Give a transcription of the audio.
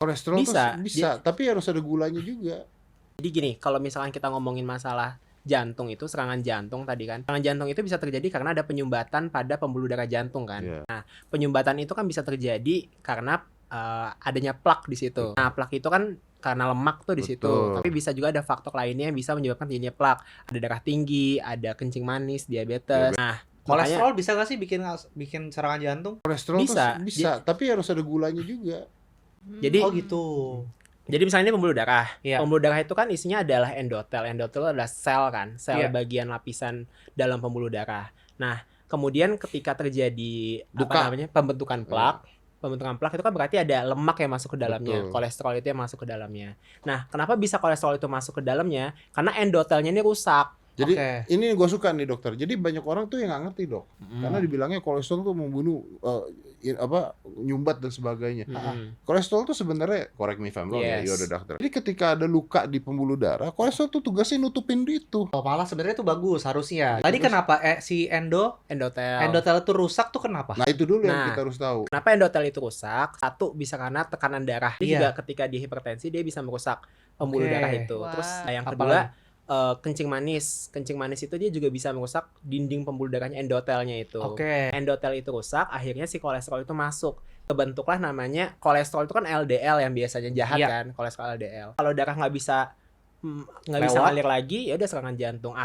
Kolesterol tuh Bisa. bisa, tapi harus ada gulanya juga. Jadi gini, kalau misalkan kita ngomongin masalah jantung itu, serangan jantung tadi kan. Serangan jantung itu bisa terjadi karena ada penyumbatan pada pembuluh darah jantung kan. Iya. Nah, penyumbatan itu kan bisa terjadi karena adanya plak di situ. Nah, plak itu kan karena lemak tuh di situ. Betul. Tapi bisa juga ada faktor lainnya yang bisa menyebabkan terjadinya plak. Ada darah tinggi, ada kencing manis, diabetes. Nah, makanya Kolesterol bisa nggak sih bikin serangan jantung? Kolesterol tuh Bisa. bisa, tapi harus ada gulanya juga. jadi Oh gitu. Jadi misalnya ini pembuluh darah. Iya. Pembuluh darah itu kan isinya adalah endotel. Endotel adalah sel kan, sel Iya. bagian lapisan dalam pembuluh darah. Nah, kemudian ketika terjadi Duka. pembentukan plak, pembentukan plak itu kan berarti ada lemak yang masuk ke dalamnya, Betul. kolesterol itu yang masuk ke dalamnya. Nah, kenapa bisa kolesterol itu masuk ke dalamnya? Karena endotelnya ini rusak. Jadi Oke. ini gue suka nih dokter. Jadi banyak orang tuh yang nggak ngerti dok, karena dibilangnya kolesterol tuh membunuh nyumbat dan sebagainya. Kolesterol tuh sebenarnya, correct me if I'm wrong ya, Yes. you're the doctor. Jadi ketika ada luka di pembuluh darah, kolesterol tuh tugasnya nutupin itu. Oh, malah sebenarnya itu bagus harusnya. Tadi Terus- kenapa si Endotel. endotel itu rusak tuh kenapa? Nah itu dulu yang Nah. kita harus tahu. Kenapa endotel itu rusak? Satu, bisa karena tekanan darah. Dia Iya. juga ketika dia hipertensi, dia bisa merusak pembuluh Oke. darah itu. Wah. Terus yang Apalagi? kedua, kencing manis. Kencing manis itu dia juga bisa merusak dinding pembuluh darahnya, endotelnya itu. Oke. Endotel itu rusak, akhirnya si kolesterol itu masuk. Kebentuklah namanya, kolesterol itu kan LDL yang biasanya jahat Iya. kan, kolesterol LDL. Kalau darah nggak bisa Lewat. ngalir lagi, ya udah serangan jantung.